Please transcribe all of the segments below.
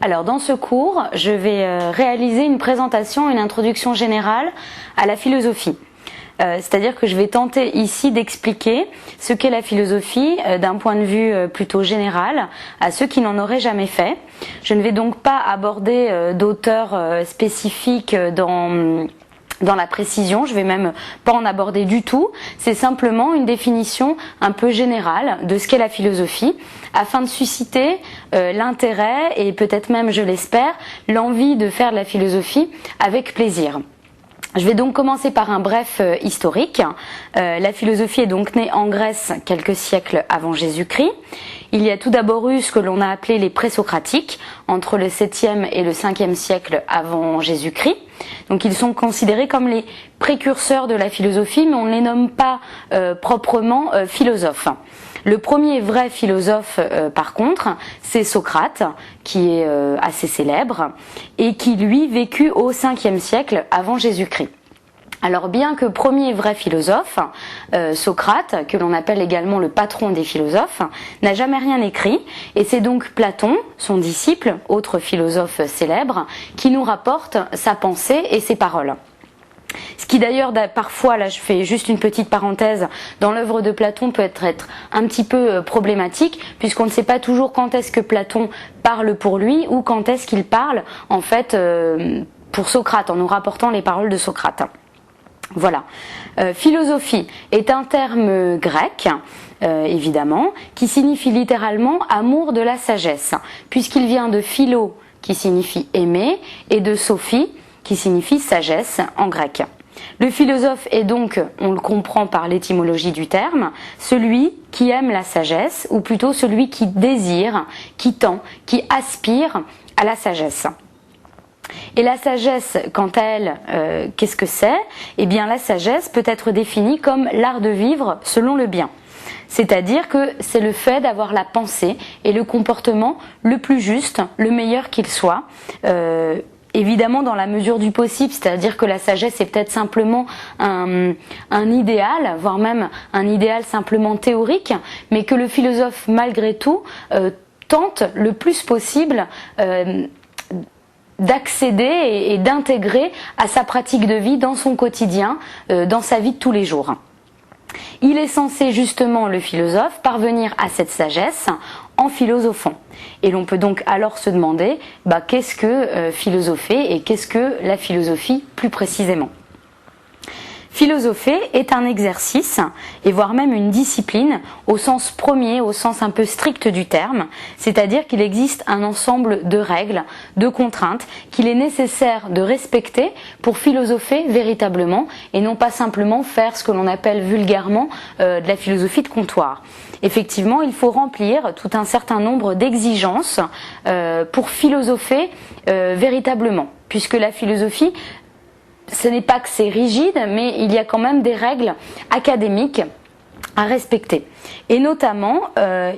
Alors dans ce cours, je vais réaliser une présentation, une introduction générale à la philosophie. C'est-à-dire que je vais tenter ici d'expliquer ce qu'est la philosophie d'un point de vue plutôt général à ceux qui n'en auraient jamais fait. Je ne vais donc pas aborder d'auteurs spécifiques dans la précision, je vais même pas en aborder du tout. C'est simplement une définition un peu générale de ce qu'est la philosophie, afin de susciter l'intérêt et peut-être même, je l'espère, l'envie de faire de la philosophie avec plaisir. Je vais donc commencer par un bref historique. La philosophie est donc née en Grèce quelques siècles avant Jésus-Christ. Il y a tout d'abord eu ce que l'on a appelé les présocratiques, entre le 7e et le 5e siècle avant Jésus-Christ. Donc ils sont considérés comme les précurseurs de la philosophie, mais on ne les nomme pas proprement philosophes. Le premier vrai philosophe, par contre, c'est Socrate, qui est assez célèbre, et qui, lui, vécut au 5e siècle avant Jésus-Christ. Alors bien que premier vrai philosophe, Socrate, que l'on appelle également le patron des philosophes, n'a jamais rien écrit, et c'est donc Platon, son disciple, autre philosophe célèbre, qui nous rapporte sa pensée et ses paroles. Ce qui d'ailleurs, parfois, là je fais juste une petite parenthèse, dans l'œuvre de Platon peut être un petit peu problématique, puisqu'on ne sait pas toujours quand est-ce que Platon parle pour lui, ou quand est-ce qu'il parle, en fait, pour Socrate, en nous rapportant les paroles de Socrate. Voilà. Philosophie est un terme grec, évidemment, qui signifie littéralement amour de la sagesse, puisqu'il vient de philo, qui signifie aimer, et de sophie, qui signifie sagesse en grec. Le philosophe est donc, on le comprend par l'étymologie du terme, celui qui aime la sagesse, ou plutôt celui qui désire, qui tend, qui aspire à la sagesse. Et la sagesse, quant à elle, qu'est-ce que c'est ? Eh bien, la sagesse peut être définie comme l'art de vivre selon le bien. C'est-à-dire que c'est le fait d'avoir la pensée et le comportement le plus juste, le meilleur qu'il soit, évidemment dans la mesure du possible, c'est-à-dire que la sagesse est peut-être simplement un idéal, voire même un idéal simplement théorique, mais que le philosophe, malgré tout, tente le plus possible d'accéder et d'intégrer à sa pratique de vie dans son quotidien, dans sa vie de tous les jours. Il est censé justement, le philosophe, parvenir à cette sagesse en philosophant. Et l'on peut donc alors se demander qu'est-ce que philosopher et qu'est-ce que la philosophie plus précisément. Philosopher est un exercice, et voire même une discipline, au sens premier, au sens un peu strict du terme, c'est-à-dire qu'il existe un ensemble de règles, de contraintes, qu'il est nécessaire de respecter pour philosopher véritablement, et non pas simplement faire ce que l'on appelle vulgairement de la philosophie de comptoir. Effectivement, il faut remplir tout un certain nombre d'exigences pour philosopher véritablement, puisque la philosophie, ce n'est pas que c'est rigide, mais il y a quand même des règles académiques à respecter. Et notamment,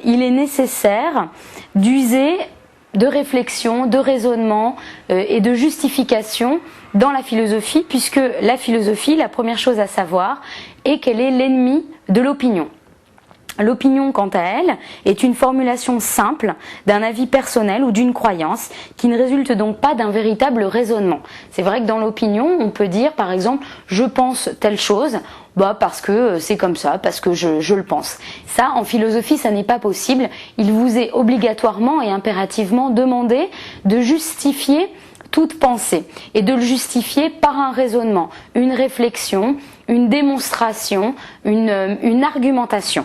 il est nécessaire d'user de réflexion, de raisonnement et de justification dans la philosophie, puisque la philosophie, la première chose à savoir, est qu'elle est l'ennemi de l'opinion. L'opinion, quant à elle, est une formulation simple d'un avis personnel ou d'une croyance qui ne résulte donc pas d'un véritable raisonnement. C'est vrai que dans l'opinion, on peut dire par exemple « je pense telle chose », parce que c'est comme ça, parce que je le pense. Ça, en philosophie, ça n'est pas possible. Il vous est obligatoirement et impérativement demandé de justifier toute pensée et de le justifier par un raisonnement, une réflexion, une démonstration, une argumentation.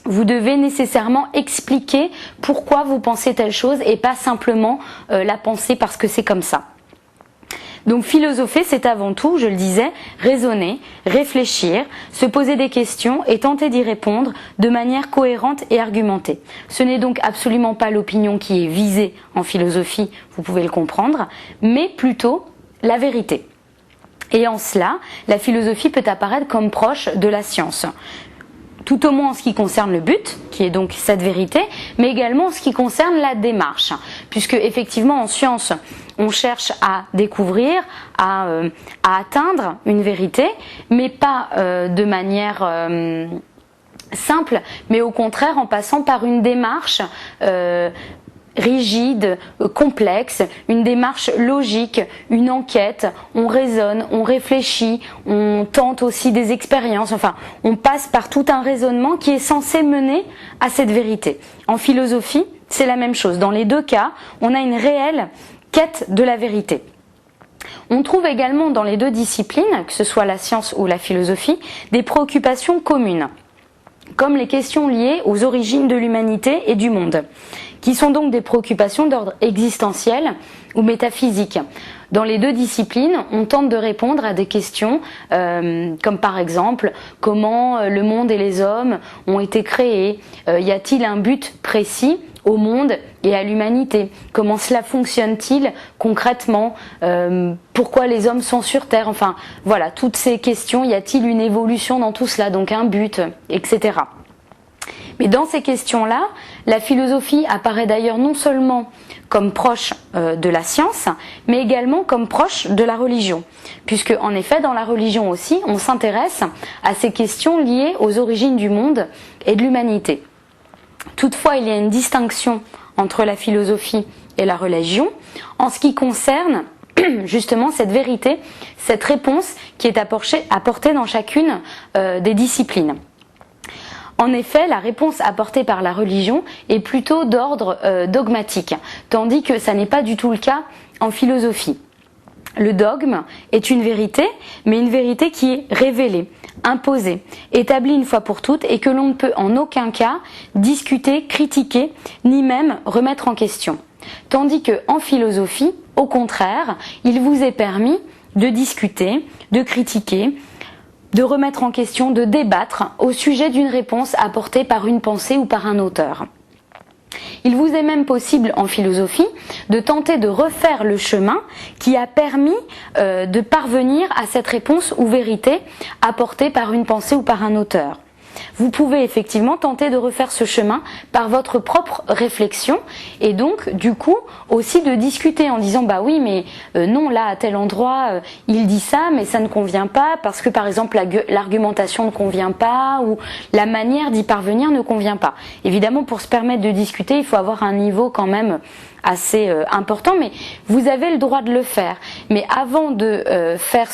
Vous devez nécessairement expliquer pourquoi vous pensez telle chose et pas simplement la penser parce que c'est comme ça. Donc philosopher, c'est avant tout, je le disais, raisonner, réfléchir, se poser des questions et tenter d'y répondre de manière cohérente et argumentée. Ce n'est donc absolument pas l'opinion qui est visée en philosophie, vous pouvez le comprendre, mais plutôt la vérité. Et en cela, la philosophie peut apparaître comme proche de la science. Tout au moins en ce qui concerne le but, qui est donc cette vérité, mais également en ce qui concerne la démarche, puisque effectivement en science, on cherche à découvrir, à atteindre une vérité, mais pas de manière simple, mais au contraire en passant par une démarche rigide, complexe, une démarche logique, une enquête, on raisonne, on réfléchit, on tente aussi des expériences, enfin on passe par tout un raisonnement qui est censé mener à cette vérité. En philosophie, c'est la même chose. Dans les deux cas, on a une réelle quête de la vérité. On trouve également dans les deux disciplines, que ce soit la science ou la philosophie, des préoccupations communes, comme les questions liées aux origines de l'humanité et du monde, qui sont donc des préoccupations d'ordre existentiel ou métaphysique. Dans les deux disciplines, on tente de répondre à des questions comme par exemple comment le monde et les hommes ont été créés, y a-t-il un but précis au monde et à l'humanité, comment cela fonctionne-t-il concrètement, pourquoi les hommes sont sur Terre, enfin voilà, toutes ces questions, y a-t-il une évolution dans tout cela, donc un but, etc. Mais dans ces questions-là, la philosophie apparaît d'ailleurs non seulement comme proche de la science, mais également comme proche de la religion. Puisque, en effet, dans la religion aussi, on s'intéresse à ces questions liées aux origines du monde et de l'humanité. Toutefois, il y a une distinction entre la philosophie et la religion en ce qui concerne justement cette vérité, cette réponse qui est apportée dans chacune des disciplines. En effet, la réponse apportée par la religion est plutôt d'ordre dogmatique, tandis que ça n'est pas du tout le cas en philosophie. Le dogme est une vérité, mais une vérité qui est révélée, imposée, établie une fois pour toutes et que l'on ne peut en aucun cas discuter, critiquer, ni même remettre en question. Tandis que en philosophie, au contraire, il vous est permis de discuter, de critiquer, de remettre en question, de débattre au sujet d'une réponse apportée par une pensée ou par un auteur. Il vous est même possible en philosophie de tenter de refaire le chemin qui a permis de parvenir à cette réponse ou vérité apportée par une pensée ou par un auteur. Vous pouvez effectivement tenter de refaire ce chemin par votre propre réflexion et donc du coup aussi de discuter en disant bah oui mais non là à tel endroit il dit ça mais ça ne convient pas parce que par exemple l'argumentation ne convient pas ou la manière d'y parvenir ne convient pas. Évidemment pour se permettre de discuter il faut avoir un niveau quand même assez important mais vous avez le droit de le faire. Mais avant de faire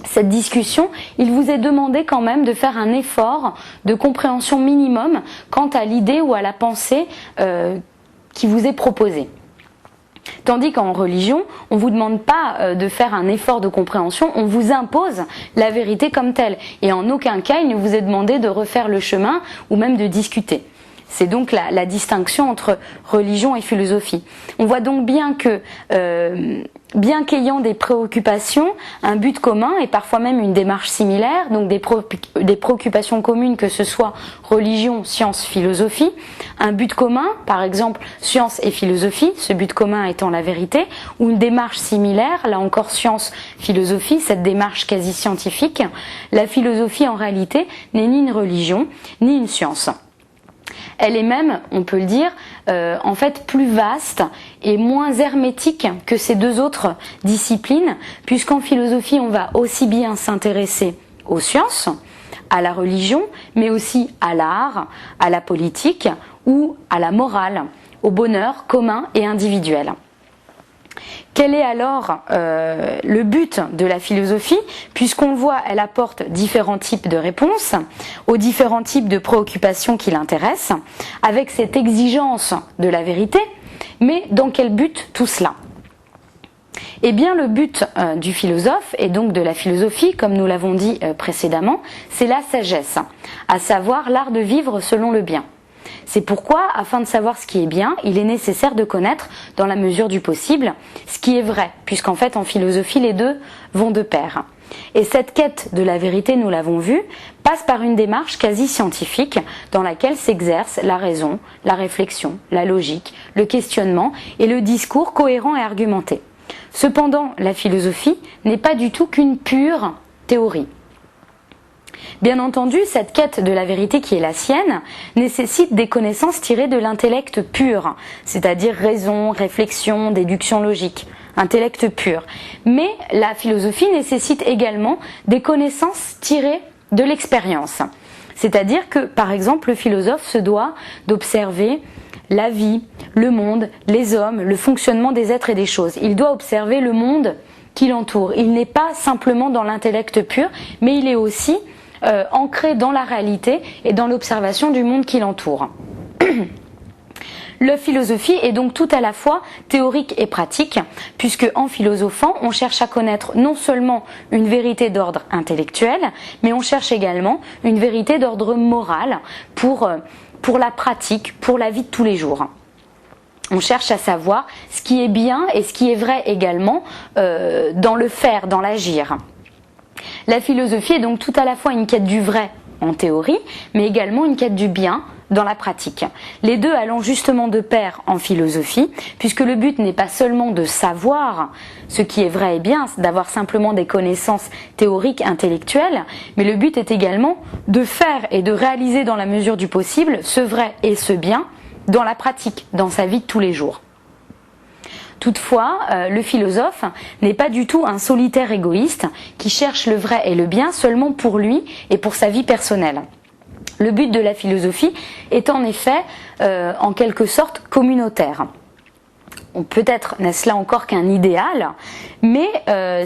cette discussion, il vous est demandé quand même de faire un effort de compréhension minimum quant à l'idée ou à la pensée qui vous est proposée. Tandis qu'en religion, on ne vous demande pas de faire un effort de compréhension, on vous impose la vérité comme telle. Et en aucun cas, il ne vous est demandé de refaire le chemin ou même de discuter. C'est donc la distinction entre religion et philosophie. On voit donc bien que, bien qu'ayant des préoccupations, un but commun et parfois même une démarche similaire, donc des préoccupations communes que ce soit religion, science, philosophie, un but commun, par exemple science et philosophie, ce but commun étant la vérité, ou une démarche similaire, là encore science, philosophie, cette démarche quasi scientifique, la philosophie en réalité n'est ni une religion, ni une science. Elle est même, on peut le dire, en fait plus vaste et moins hermétique que ces deux autres disciplines, puisqu'en philosophie on va aussi bien s'intéresser aux sciences, à la religion, mais aussi à l'art, à la politique ou à la morale, au bonheur commun et individuel. Quel est alors le but de la philosophie? Puisqu'on le voit, elle apporte différents types de réponses aux différents types de préoccupations qui l'intéressent, avec cette exigence de la vérité, mais dans quel but tout cela? Eh bien, le but du philosophe, et donc de la philosophie, comme nous l'avons dit précédemment, c'est la sagesse, à savoir l'art de vivre selon le bien. C'est pourquoi, afin de savoir ce qui est bien, il est nécessaire de connaître, dans la mesure du possible, ce qui est vrai, puisqu'en fait, en philosophie, les deux vont de pair. Et cette quête de la vérité, nous l'avons vu, passe par une démarche quasi scientifique dans laquelle s'exerce la raison, la réflexion, la logique, le questionnement et le discours cohérent et argumenté. Cependant, la philosophie n'est pas du tout qu'une pure théorie. Bien entendu, cette quête de la vérité qui est la sienne nécessite des connaissances tirées de l'intellect pur, c'est-à-dire raison, réflexion, déduction logique, intellect pur. Mais la philosophie nécessite également des connaissances tirées de l'expérience. C'est-à-dire que, par exemple, le philosophe se doit d'observer la vie, le monde, les hommes, le fonctionnement des êtres et des choses. Il doit observer le monde qui l'entoure. Il n'est pas simplement dans l'intellect pur, mais il est aussi ancré dans la réalité et dans l'observation du monde qui l'entoure. La philosophie est donc tout à la fois théorique et pratique, puisque en philosophant, on cherche à connaître non seulement une vérité d'ordre intellectuel, mais on cherche également une vérité d'ordre moral pour la pratique, pour la vie de tous les jours. On cherche à savoir ce qui est bien et ce qui est vrai également dans le faire, dans l'agir. La philosophie est donc tout à la fois une quête du vrai en théorie, mais également une quête du bien dans la pratique. Les deux allant justement de pair en philosophie, puisque le but n'est pas seulement de savoir ce qui est vrai et bien, d'avoir simplement des connaissances théoriques, intellectuelles, mais le but est également de faire et de réaliser dans la mesure du possible ce vrai et ce bien dans la pratique, dans sa vie de tous les jours. Toutefois, le philosophe n'est pas du tout un solitaire égoïste qui cherche le vrai et le bien seulement pour lui et pour sa vie personnelle. Le but de la philosophie est en effet, en quelque sorte, communautaire. Peut-être n'est-ce là encore qu'un idéal, mais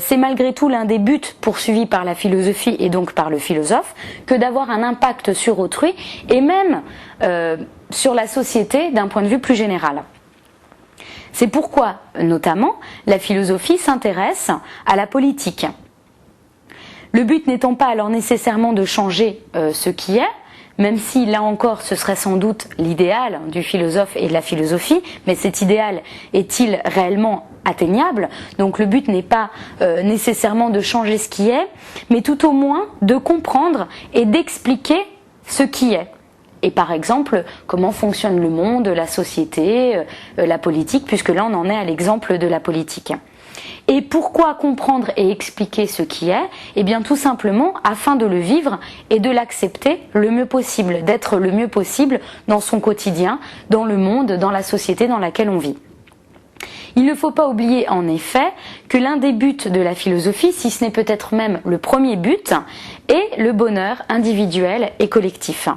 c'est malgré tout l'un des buts poursuivis par la philosophie et donc par le philosophe, que d'avoir un impact sur autrui et même sur la société d'un point de vue plus général. C'est pourquoi, notamment, la philosophie s'intéresse à la politique. Le but n'étant pas alors nécessairement de changer ce qui est, même si là encore ce serait sans doute l'idéal du philosophe et de la philosophie, mais cet idéal est-il réellement atteignable? Donc le but n'est pas nécessairement de changer ce qui est, mais tout au moins de comprendre et d'expliquer ce qui est. Et par exemple, comment fonctionne le monde, la société, la politique, puisque là on en est à l'exemple de la politique. Et pourquoi comprendre et expliquer ce qui est? Eh bien tout simplement afin de le vivre et de l'accepter le mieux possible, d'être le mieux possible dans son quotidien, dans le monde, dans la société dans laquelle on vit. Il ne faut pas oublier en effet que l'un des buts de la philosophie, si ce n'est peut-être même le premier but, est le bonheur individuel et collectif.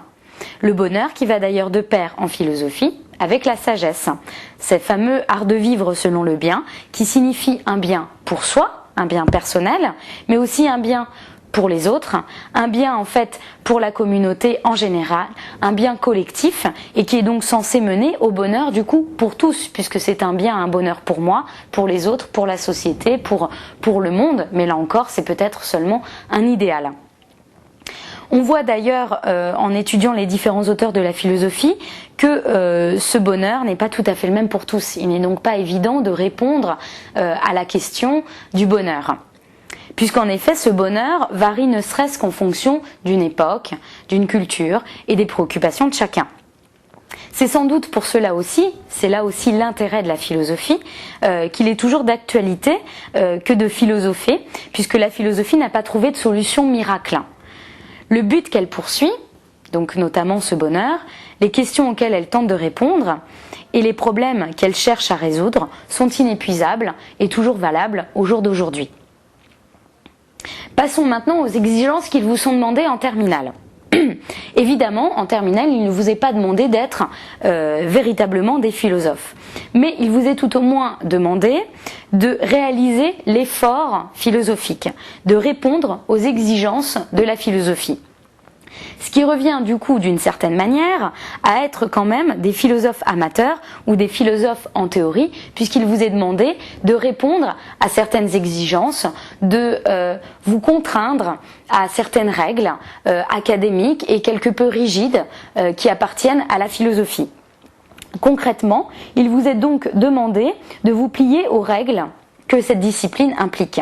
Le bonheur qui va d'ailleurs de pair en philosophie avec la sagesse. Ces fameux art de vivre selon le bien, qui signifie un bien pour soi, un bien personnel, mais aussi un bien pour les autres, un bien en fait pour la communauté en général, un bien collectif et qui est donc censé mener au bonheur du coup pour tous, puisque c'est un bien, un bonheur pour moi, pour les autres, pour la société, pour le monde, mais là encore c'est peut-être seulement un idéal. On voit d'ailleurs, en étudiant les différents auteurs de la philosophie, que ce bonheur n'est pas tout à fait le même pour tous. Il n'est donc pas évident de répondre à la question du bonheur. Puisqu'en effet, ce bonheur varie ne serait-ce qu'en fonction d'une époque, d'une culture et des préoccupations de chacun. C'est sans doute pour cela aussi, c'est là aussi l'intérêt de la philosophie, qu'il est toujours d'actualité que de philosopher, puisque la philosophie n'a pas trouvé de solution miracle. Le but qu'elle poursuit, donc notamment ce bonheur, les questions auxquelles elle tente de répondre et les problèmes qu'elle cherche à résoudre sont inépuisables et toujours valables au jour d'aujourd'hui. Passons maintenant aux exigences qui vous sont demandées en terminale. Évidemment, en terminale, il ne vous est pas demandé d'être véritablement des philosophes. Mais il vous est tout au moins demandé de réaliser l'effort philosophique, de répondre aux exigences de la philosophie. Ce qui revient du coup d'une certaine manière à être quand même des philosophes amateurs ou des philosophes en théorie, puisqu'il vous est demandé de répondre à certaines exigences, de vous contraindre à certaines règles académiques et quelque peu rigides qui appartiennent à la philosophie. Concrètement, il vous est donc demandé de vous plier aux règles que cette discipline implique.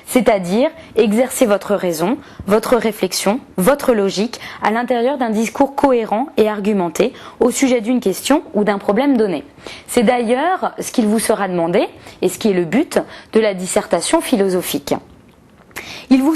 C'est-à-dire exercer votre raison, votre réflexion, votre logique à l'intérieur d'un discours cohérent et argumenté au sujet d'une question ou d'un problème donné. C'est d'ailleurs ce qu'il vous sera demandé et ce qui est le but de la dissertation philosophique. Il vous